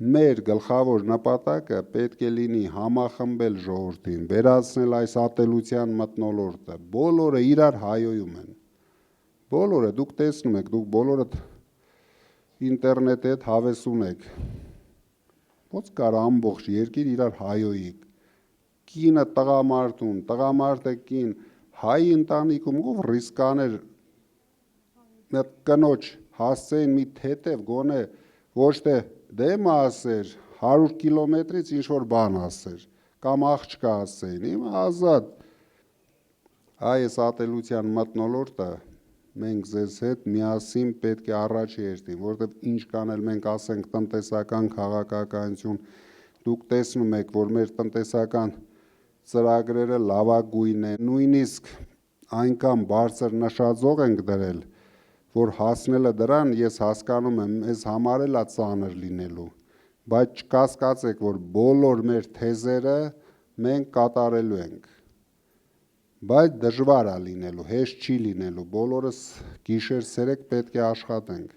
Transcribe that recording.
Մեր գլխավոր նպատակը պետք է լինի համախմբել ժողովրդին, վերացնել այս ատելության մթնոլորտը, բոլորը իրար հայոյում են, բոլորը, դուք տեսնում եք, դուք բոլորդ ինտերնետի հետ հավես ունեք, ոնց կար ամբողջ երկիր իրար հայոյիկ, կինը տղամարդուն, տղամարդը կին, հայ ընտանիքում ով ռիսկ աներ մեր կնոջ հասցեին մի թեթև գոնե ոչ թե դեմը ասեր, 100 կիլոմետրից ինչ-որ բան ասեր, կամ աղջկա ասեին, հիմա ազատ, այս ատելության մթնոլորտը մենք ձեզ հետ միասին պետք է առաջ երթին, որովհետև ինչ կանել մենք ասենք տնտեսական քաղաքականություն, դուք տեսնում եք, որ մեր տնտեսական ծրագրերը լավագույն են, նույնիսկ այնքան բարձր նշաձող ենք դրել, որ հասնելը դրան ես հասկանում եմ, մեզ համար էլ է ծանր լինելու, բայց չկասկածեք, որ բոլոր մեր թեզերը մենք կատարելու ենք, բայց դժվար է լինելու, հեշտ չի լինելու, բոլորս գիշեր ցերեկ պետք է աշխատենք։